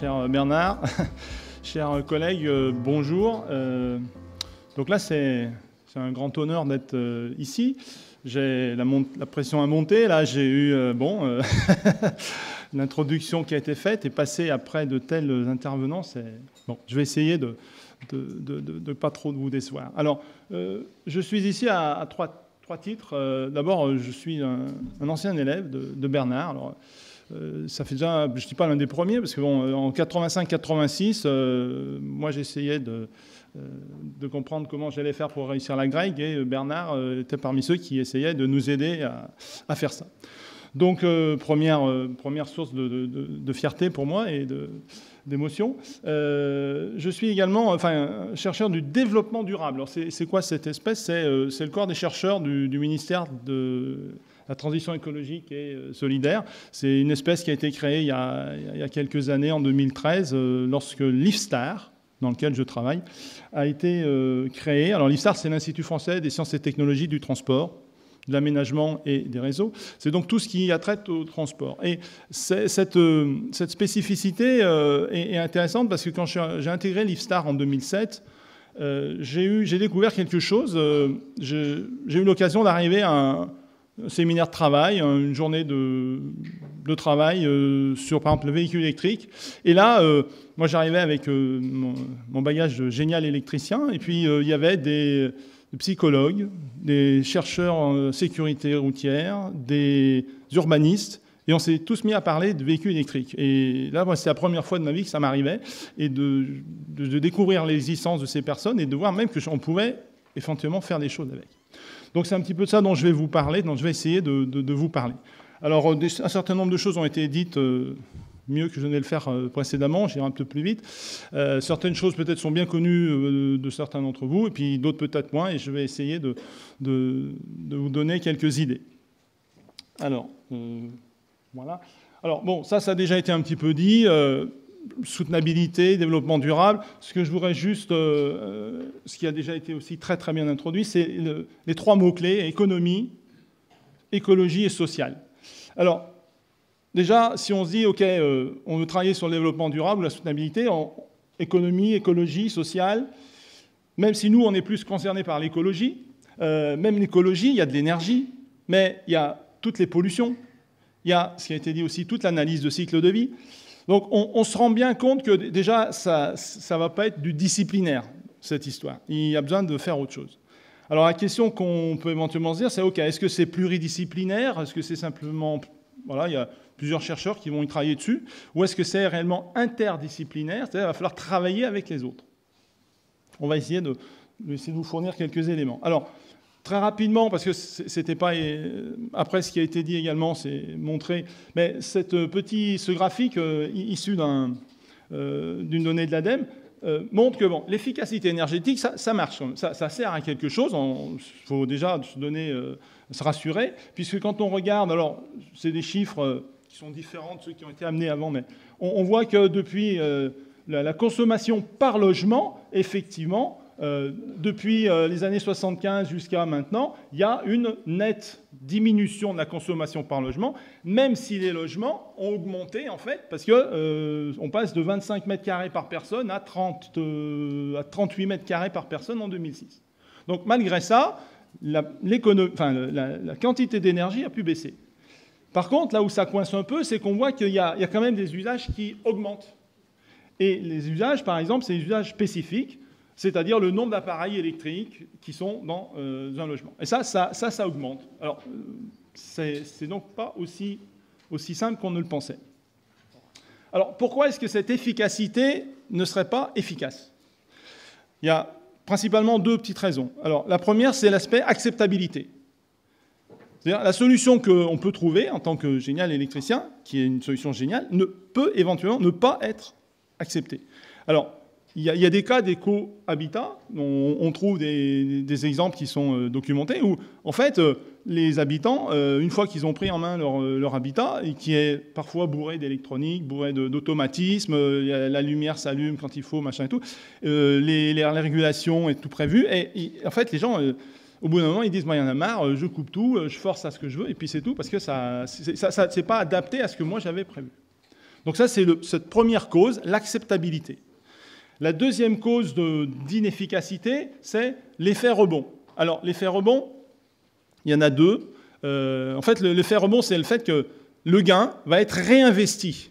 cher Bernard, chers collègues, bonjour. Donc là, c'est un grand honneur d'être ici. J'ai la pression a monté. Là, j'ai eu l'introduction qui a été faite et passer après de tels intervenants. Bon, je vais essayer de pas trop vous décevoir. Alors, je suis ici à trois titres. D'abord, je suis un ancien élève de Bernard. Alors, ça fait déjà, je ne dis pas l'un des premiers, parce que en 85-86, moi j'essayais de comprendre comment j'allais faire pour réussir la grecque, et Bernard était parmi ceux qui essayaient de nous aider à faire ça. Donc, première source de fierté pour moi et d'émotion. Je suis également chercheur du développement durable. Alors, c'est quoi cette espèce? C'est le corps des chercheurs du ministère de la transition écologique et solidaire. C'est une espèce qui a été créée il y a quelques années, en 2013, lorsque l'IFSTAR, dans lequel je travaille, a été créé. Alors l'IFSTAR, c'est l'Institut français des sciences et technologies du transport, de l'aménagement et des réseaux. C'est donc tout ce qui a trait au transport. Et cette spécificité est intéressante parce que quand j'ai intégré l'IFSTAR en 2007, j'ai découvert quelque chose. J'ai eu l'occasion d'arriver à un séminaire de travail, une journée de travail sur, par exemple, le véhicule électrique. Et là, moi, j'arrivais avec mon bagage de génial électricien, et puis il y avait des psychologues, des chercheurs en sécurité routière, des urbanistes, et on s'est tous mis à parler de véhicules électriques. Et là, c'est la première fois de ma vie que ça m'arrivait, et de découvrir l'existence de ces personnes, et de voir même qu'on pouvait éventuellement faire des choses avec. Donc c'est un petit peu de ça dont je vais vous parler, dont je vais essayer de vous parler. Alors un certain nombre de choses ont été dites mieux que je ne vais le faire précédemment, j'irai un peu plus vite. Certaines choses peut-être sont bien connues de certains d'entre vous, et puis d'autres peut-être moins, et je vais essayer de vous donner quelques idées. Alors, voilà. Alors bon, ça a déjà été un petit peu dit. Soutenabilité, développement durable. Ce que je voudrais juste, ce qui a déjà été aussi très très bien introduit, c'est les trois mots-clés: économie, écologie et social. Alors, déjà, si on se dit, OK, on veut travailler sur le développement durable, la soutenabilité, en économie, écologie, social, même si nous, on est plus concernés par l'écologie, même l'écologie, il y a de l'énergie, mais il y a toutes les pollutions, il y a, ce qui a été dit aussi, toute l'analyse de cycle de vie. Donc on se rend bien compte que déjà, ça ne va pas être du disciplinaire, cette histoire. Il y a besoin de faire autre chose. Alors la question qu'on peut éventuellement se dire, c'est OK, est-ce que c'est pluridisciplinaire? Est-ce que c'est simplement... Voilà, il y a plusieurs chercheurs qui vont y travailler dessus. Ou est-ce que c'est réellement interdisciplinaire? C'est-à-dire qu'il va falloir travailler avec les autres. On va essayer de vous fournir quelques éléments. Alors, très rapidement, parce que c'était pas... Après, ce qui a été dit également, c'est montré... Mais ce graphique issu d'une donnée de l'ADEME montre que l'efficacité énergétique, ça marche. Ça sert à quelque chose. Il faut déjà se rassurer, puisque quand on regarde... Alors, c'est des chiffres qui sont différents de ceux qui ont été amenés avant, mais on voit que depuis la consommation par logement, effectivement... depuis les années 75 jusqu'à maintenant, il y a une nette diminution de la consommation par logement, même si les logements ont augmenté, en fait, parce qu'on passe de 25 mètres carrés par personne à 38 mètres carrés par personne en 2006. Donc, malgré ça, la quantité d'énergie a pu baisser. Par contre, là où ça coince un peu, c'est qu'on voit qu'il y a quand même des usages qui augmentent. Et les usages, par exemple, c'est des usages spécifiques, c'est-à-dire le nombre d'appareils électriques qui sont dans un logement. Et ça augmente. Alors, c'est donc pas aussi simple qu'on ne le pensait. Alors, pourquoi est-ce que cette efficacité ne serait pas efficace? Il y a principalement deux petites raisons. Alors, la première, c'est l'aspect acceptabilité. C'est-à-dire la solution qu'on peut trouver en tant que génial électricien, qui est une solution géniale, peut éventuellement ne pas être acceptée. Alors, il y a des cas d'éco-habitat, on trouve des exemples qui sont documentés, où, en fait, les habitants, une fois qu'ils ont pris en main leur habitat, et qui est parfois bourré d'électronique, bourré d'automatisme, la lumière s'allume quand il faut, machin et tout, les régulations est tout prévu, et en fait, les gens... Au bout d'un moment, ils disent, moi, il y en a marre, je coupe tout, je force à ce que je veux, et puis c'est tout, parce que ça c'est pas adapté à ce que moi, j'avais prévu. Donc ça, c'est cette première cause, l'acceptabilité. La deuxième cause d'inefficacité, c'est l'effet rebond. Alors, l'effet rebond, il y en a deux. En fait, l'effet rebond, c'est le fait que le gain va être réinvesti.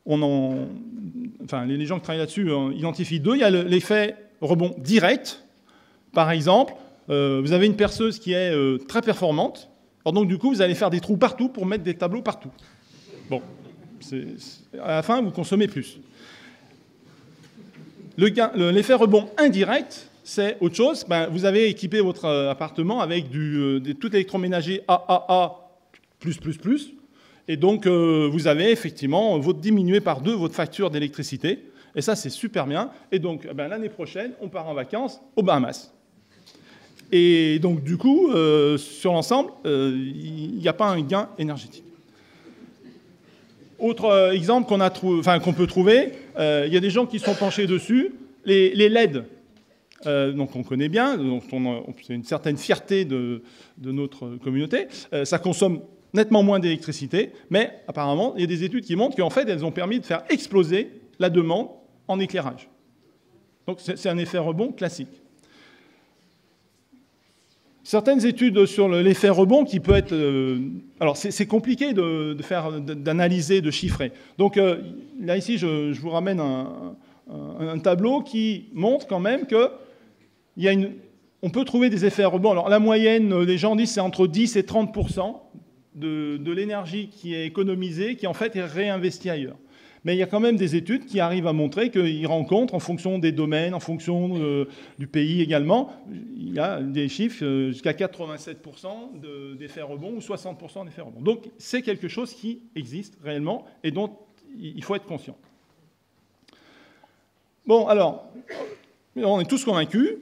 Les gens qui travaillent là-dessus identifient deux. Il y a l'effet rebond direct. Par exemple, vous avez une perceuse qui est très performante. Alors donc, du coup, vous allez faire des trous partout pour mettre des tableaux partout. Bon, à la fin, vous consommez plus. L'effet rebond indirect, c'est autre chose. Vous avez équipé votre appartement avec tout électroménager AAA+++. Et donc, vous avez effectivement diminué par 2 votre facture d'électricité. Et ça, c'est super bien. Et donc, l'année prochaine, on part en vacances aux Bahamas. Et donc, du coup, sur l'ensemble, il n'y a pas un gain énergétique. Autre exemple qu'on peut trouver, il y a des gens qui sont penchés dessus, les LED. Donc on connaît bien, c'est une certaine fierté de notre communauté. Ça consomme nettement moins d'électricité, mais apparemment, il y a des études qui montrent qu'en fait, elles ont permis de faire exploser la demande en éclairage. Donc c'est un effet rebond classique. Certaines études sur l'effet rebond qui peut être... alors, c'est compliqué d'analyser, de chiffrer. Donc, là, ici, je vous ramène un tableau qui montre quand même qu'on peut trouver des effets rebonds. Alors, la moyenne, les gens disent c'est entre 10 et 30% de l'énergie qui est économisée, qui, en fait, est réinvestie ailleurs. Mais il y a quand même des études qui arrivent à montrer qu'ils rencontrent, en fonction des domaines, en fonction du pays également, il y a des chiffres jusqu'à 87% d'effets rebonds ou 60% d'effets rebonds. Donc c'est quelque chose qui existe réellement et dont il faut être conscient. Bon, alors, on est tous convaincus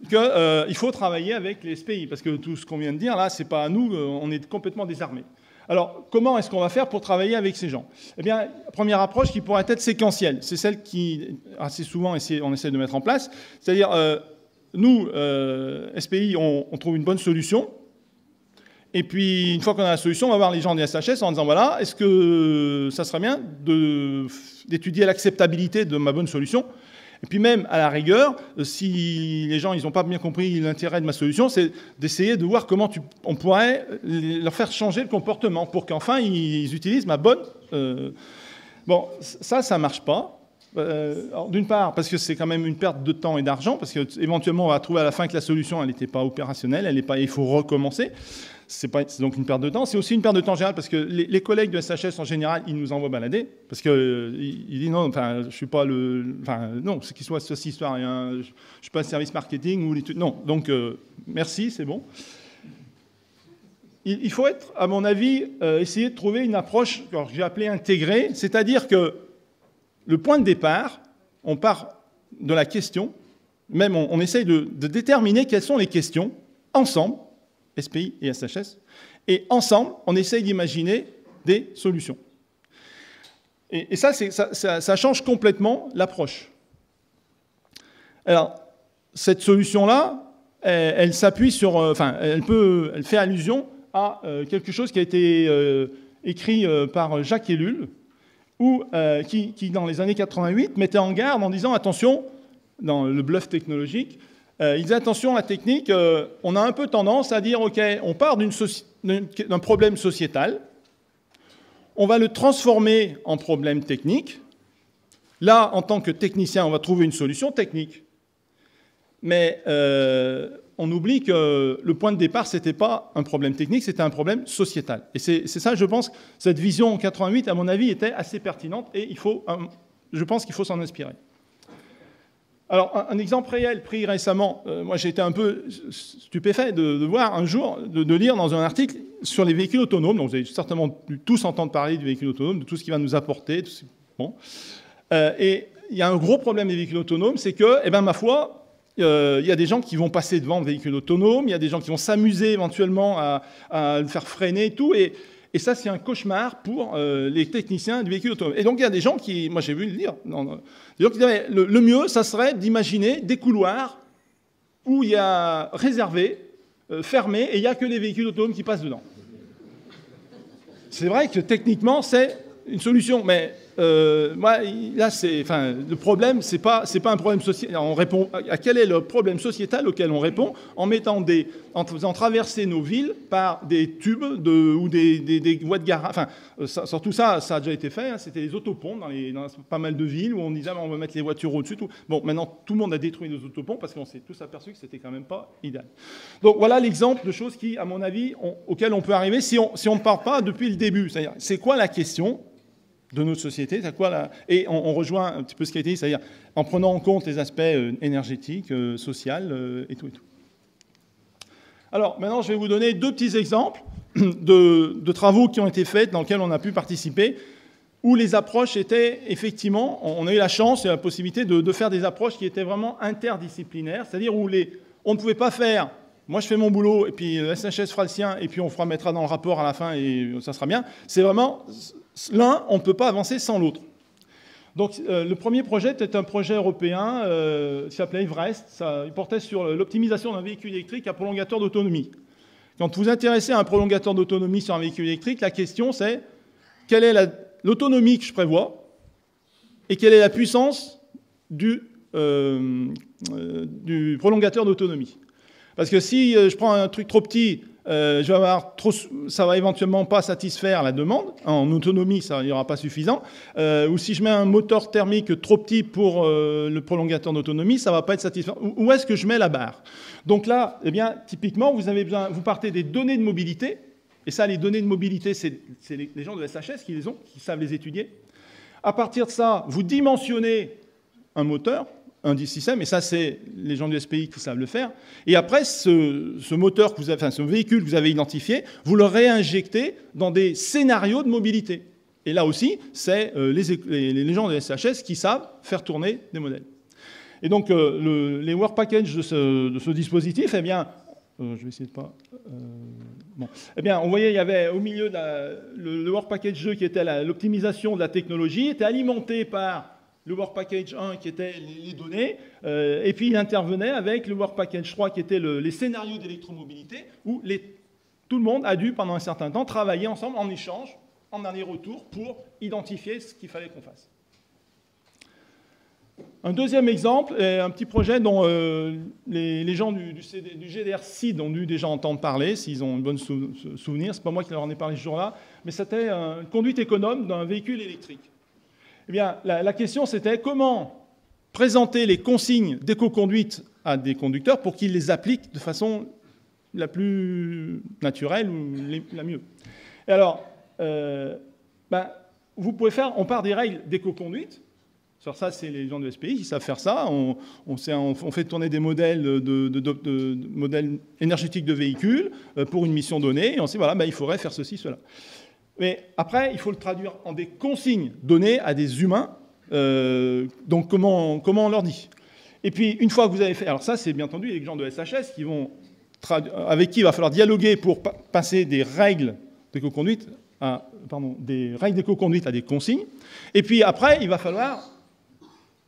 qu'il faut travailler avec les SPI, parce que tout ce qu'on vient de dire, là, c'est pas à nous, on est complètement désarmés. Alors, comment est-ce qu'on va faire pour travailler avec ces gens? Eh bien, la première approche qui pourrait être séquentielle, c'est celle qui, assez souvent, on essaie de mettre en place. C'est-à-dire, nous, SPI, on trouve une bonne solution. Et puis, une fois qu'on a la solution, on va voir les gens des SHS en disant, voilà, est-ce que ça serait bien d'étudier l'acceptabilité de ma bonne solution? Et puis même, à la rigueur, si les gens n'ont pas bien compris l'intérêt de ma solution, c'est d'essayer de voir comment on pourrait leur faire changer le comportement pour qu'enfin, ils utilisent ma bonne... Bon, ça ne marche pas. D'une part, parce que c'est quand même une perte de temps et d'argent, parce qu'éventuellement, on va trouver à la fin que la solution, elle n'était pas opérationnelle, il faut recommencer. C'est donc une perte de temps. C'est aussi une perte de temps générale, parce que les collègues de SHS, en général, ils nous envoient balader, parce qu'ils disent non, je suis pas non, c'est qu'il soit cette histoire, je suis pas le service marketing ou l'étude. Non, donc merci, c'est bon. Il faut être, à mon avis, essayer de trouver une approche que j'ai appelée intégrée, c'est-à-dire que le point de départ, on part de la question, même on essaye de déterminer quelles sont les questions, ensemble, SPI et SHS, et ensemble, on essaye d'imaginer des solutions. Et ça change complètement l'approche. Alors, cette solution-là, elle s'appuie sur... elle fait allusion à quelque chose qui a été écrit par Jacques Ellul, qui, dans les années 88, mettait en garde en disant, attention, dans le bluff technologique, il disait, attention, la technique, on a un peu tendance à dire, OK, on part d'un problème sociétal, on va le transformer en problème technique. Là, en tant que technicien, on va trouver une solution technique. Mais on oublie que le point de départ, ce n'était pas un problème technique, c'était un problème sociétal. Et c'est ça, je pense, cette vision en 88, à mon avis, était assez pertinente et je pense qu'il faut s'en inspirer. Alors, un exemple réel pris récemment, moi j'ai été un peu stupéfait de voir un jour, de lire dans un article sur les véhicules autonomes, donc vous avez certainement pu tous entendre parler du véhicule autonome, de tout ce qu'il va nous apporter. Bon. Et il y a un gros problème des véhicules autonomes, c'est que, ma foi, il y a des gens qui vont passer devant le véhicule autonome, il y a des gens qui vont s'amuser éventuellement à le faire freiner et tout, et ça, c'est un cauchemar pour les techniciens du véhicule autonome. Et donc, il y a des gens qui... Moi, j'ai vu le dire. Des gens qui disaient, le mieux, ça serait d'imaginer des couloirs où il y a réservé, fermé, et il n'y a que les véhicules autonomes qui passent dedans. C'est vrai que techniquement, c'est une solution, mais moi, là, le problème, c'est pas un problème sociétal. On répond à quel est le problème sociétal auquel on répond en faisant traverser nos villes par des tubes ou des voies de garage. Enfin, surtout ça a déjà été fait. Hein, c'était les autoponts dans pas mal de villes où on disait on va mettre les voitures au-dessus. Tout. Bon, maintenant, tout le monde a détruit nos autoponts parce qu'on s'est tous aperçu que c'était quand même pas idéal. Donc voilà l'exemple de choses qui, à mon avis, auxquelles on peut arriver si on ne part pas depuis le début. C'est-à-dire, c'est quoi la question de notre société, et on rejoint un petit peu ce qui a été dit, c'est-à-dire en prenant en compte les aspects énergétiques, sociaux et tout. Alors, maintenant, je vais vous donner 2 petits exemples de travaux qui ont été faits, dans lesquels on a pu participer, où les approches étaient effectivement, on a eu la chance et la possibilité de faire des approches qui étaient vraiment interdisciplinaires, c'est-à-dire où on ne pouvait pas faire, moi je fais mon boulot, et puis le SHS fera le sien, et puis on mettra dans le rapport à la fin, et ça sera bien. C'est vraiment... L'un, on ne peut pas avancer sans l'autre. Donc, le premier projet était un projet européen qui s'appelait Everest. Il portait sur l'optimisation d'un véhicule électrique à prolongateur d'autonomie. Quand vous vous intéressez à un prolongateur d'autonomie sur un véhicule électrique, la question c'est quelle est l'autonomie que je prévois et quelle est la puissance du prolongateur d'autonomie. Parce que si je prends un truc trop petit, ça va éventuellement pas satisfaire la demande. En autonomie, ça n'y aura pas suffisant. Ou si je mets un moteur thermique trop petit pour le prolongateur d'autonomie, ça va pas être satisfaisant. Où est-ce que je mets la barre? Donc là, eh bien, typiquement, vous partez des données de mobilité. Et ça, les données de mobilité, c'est les gens de SHS qui les ont, qui savent les étudier. À partir de ça, vous dimensionnez un moteur, un système, et ça, c'est les gens du SPI qui savent le faire. Et après, ce moteur, ce véhicule que vous avez identifié, vous le réinjectez dans des scénarios de mobilité. Et là aussi, c'est les gens de SHS qui savent faire tourner des modèles. Et donc, les work packages de ce dispositif, eh bien, je vais essayer de pas... bon. Eh bien, on voyait, il y avait au milieu le work package 2 qui était l'optimisation de la technologie, était alimenté par le Work Package 1 qui était les données, et puis il intervenait avec le Work Package 3 qui était les scénarios d'électromobilité, où tout le monde a dû, pendant un certain temps, travailler ensemble en échange, en aller-retour, pour identifier ce qu'il fallait qu'on fasse. Un deuxième exemple est un petit projet dont les gens du GDR-CID ont dû déjà entendre parler, s'ils ont un bon souvenir. Ce n'est pas moi qui leur en ai parlé ce jour-là, mais c'était une conduite économe d'un véhicule électrique. Eh bien, la question, c'était comment présenter les consignes d'éco-conduite à des conducteurs pour qu'ils les appliquent de façon la plus naturelle ou la mieux. Et alors, vous pouvez on part des règles d'éco-conduite. Sur ça, c'est les gens de SPI qui savent faire ça. On fait tourner des modèles, modèles énergétiques de véhicules pour une mission donnée, et on sait, voilà, il faudrait faire ceci, cela. Mais après, il faut le traduire en des consignes données à des humains. Donc, comment on leur dit? Et puis, une fois que vous avez fait... Alors ça, c'est bien entendu les gens de SHS avec qui il va falloir dialoguer pour passer des règles d'éco-conduite à des consignes. Et puis après, il va falloir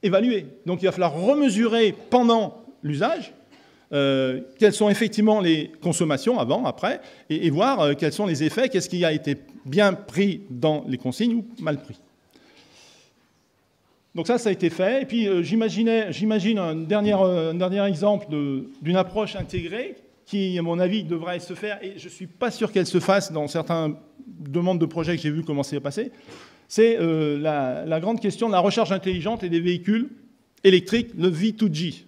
évaluer. Donc, il va falloir remesurer pendant l'usage quelles sont effectivement les consommations avant, après, et voir quels sont les effets, qu'est-ce qui a été bien pris dans les consignes ou mal pris. Donc ça a été fait. Et puis j'imagine un dernier exemple d'une approche intégrée qui, à mon avis, devrait se faire, et je ne suis pas sûr qu'elle se fasse dans certaines demandes de projets que j'ai vu commencer à passer, c'est la grande question de la recharge intelligente et des véhicules électriques, le V2G.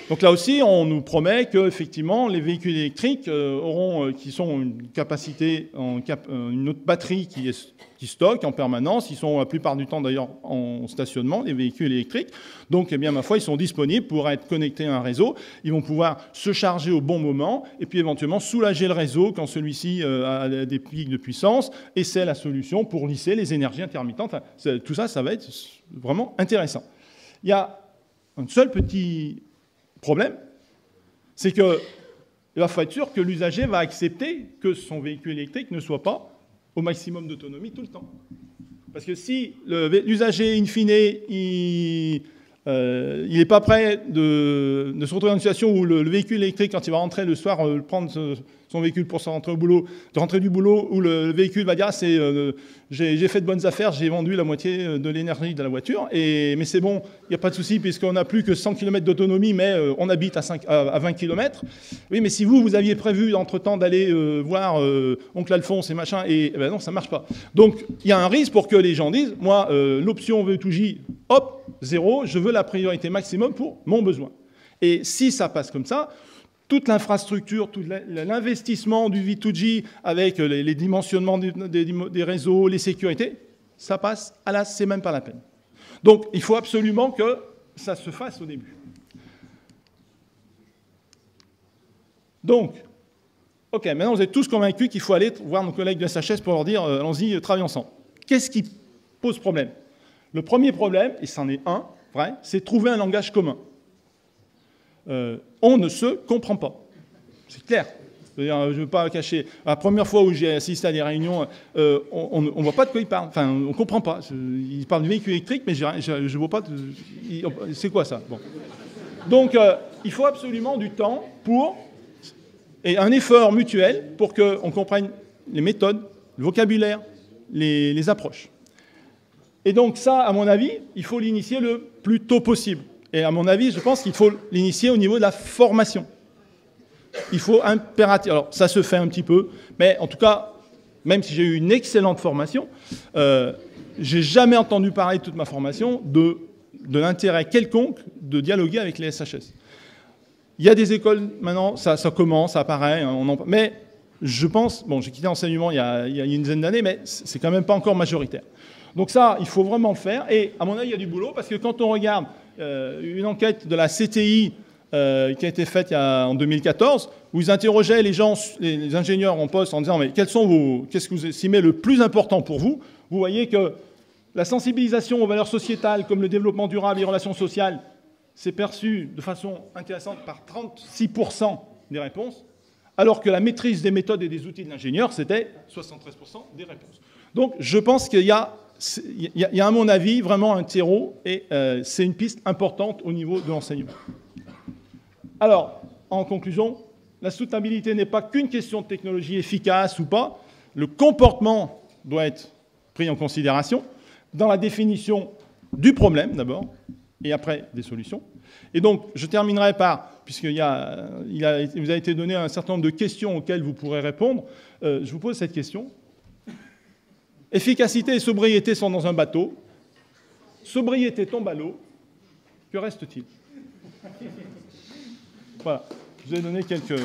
Donc là aussi, on nous promet qu'effectivement, les véhicules électriques qui sont une capacité, une autre batterie qui stocke en permanence. Ils sont la plupart du temps d'ailleurs en stationnement, les véhicules électriques. Donc, eh bien, ma foi, ils sont disponibles pour être connectés à un réseau. Ils vont pouvoir se charger au bon moment et puis éventuellement soulager le réseau quand celui-ci a des pics de puissance. Et c'est la solution pour lisser les énergies intermittentes. Enfin, tout ça, ça va être vraiment intéressant. Il y a un seul petit problème, c'est qu'il va falloir être sûr que l'usager va accepter que son véhicule électrique ne soit pas au maximum d'autonomie tout le temps. Parce que si l'usager, in fine, il n'est pas prêt de se retrouver dans une situation où le véhicule électrique, quand il va rentrer le soir, prendre son véhicule pour se rentrer au boulot, de rentrer du boulot, où le véhicule va dire, j'ai fait de bonnes affaires, j'ai vendu la moitié de l'énergie de la voiture, mais c'est bon, il n'y a pas de souci, puisqu'on n'a plus que 100 km d'autonomie, mais on habite à 20 km. Oui, mais si vous aviez prévu, entre-temps, d'aller voir oncle Alphonse et machin, et ben non, ça ne marche pas. Donc, il y a un risque pour que les gens disent, moi, l'option V2J, hop, 0, je veux la priorité maximum pour mon besoin. Et si ça passe comme ça, toute l'infrastructure, tout l'investissement du V2G avec les dimensionnements des réseaux, les sécurités, ça passe à l'as, c'est même pas la peine. Donc, il faut absolument que ça se fasse au début. Donc, OK, maintenant vous êtes tous convaincus qu'il faut aller voir nos collègues de SHS pour leur dire, allons-y, travaillons ensemble. Qu'est-ce qui pose problème? Le premier problème, et c'en est un, vrai, c'est trouver un langage commun. On ne se comprend pas. C'est clair. Je ne veux pas cacher. La première fois où j'ai assisté à des réunions, on ne voit pas de quoi ils parlent. Enfin, on ne comprend pas. Ils parlent du véhicule électrique, mais je ne vois pas. C'est quoi ça? Bon. Donc, il faut absolument du temps et un effort mutuel pour qu'on comprenne les méthodes, le vocabulaire, les approches. Et donc ça, à mon avis, il faut l'initier le plus tôt possible. Et à mon avis, je pense qu'il faut l'initier au niveau de la formation. Il faut impérativement... Alors, ça se fait un petit peu, mais en tout cas, même si j'ai eu une excellente formation, j'ai jamais entendu parler de toute ma formation de l'intérêt quelconque de dialoguer avec les SHS. Il y a des écoles, maintenant, ça commence, ça apparaît, mais je pense... Bon, j'ai quitté l'enseignement il y a une dizaine d'années, mais c'est quand même pas encore majoritaire. Donc ça, il faut vraiment le faire. Et à mon avis, il y a du boulot, parce que quand on regarde une enquête de la CTI qui a été faite en 2014, où ils interrogeaient les gens, les ingénieurs en poste, en disant mais qu'est-ce que vous estimez le plus important pour vous? Vous voyez que la sensibilisation aux valeurs sociétales, comme le développement durable et les relations sociales, c'est perçu de façon intéressante par 36% des réponses, alors que la maîtrise des méthodes et des outils de l'ingénieur, c'était 73% des réponses. Donc je pense qu'il y a, à mon avis, vraiment un terreau, et c'est une piste importante au niveau de l'enseignement. Alors, en conclusion, la soutenabilité n'est pas qu'une question de technologie efficace ou pas. Le comportement doit être pris en considération dans la définition du problème, d'abord, et après des solutions. Et donc, je terminerai par, puisqu'il vous a été donné un certain nombre de questions auxquelles vous pourrez répondre, je vous pose cette question. Efficacité et sobriété sont dans un bateau. Sobriété tombe à l'eau. Que reste-t-il? Voilà, je vous ai donné quelques...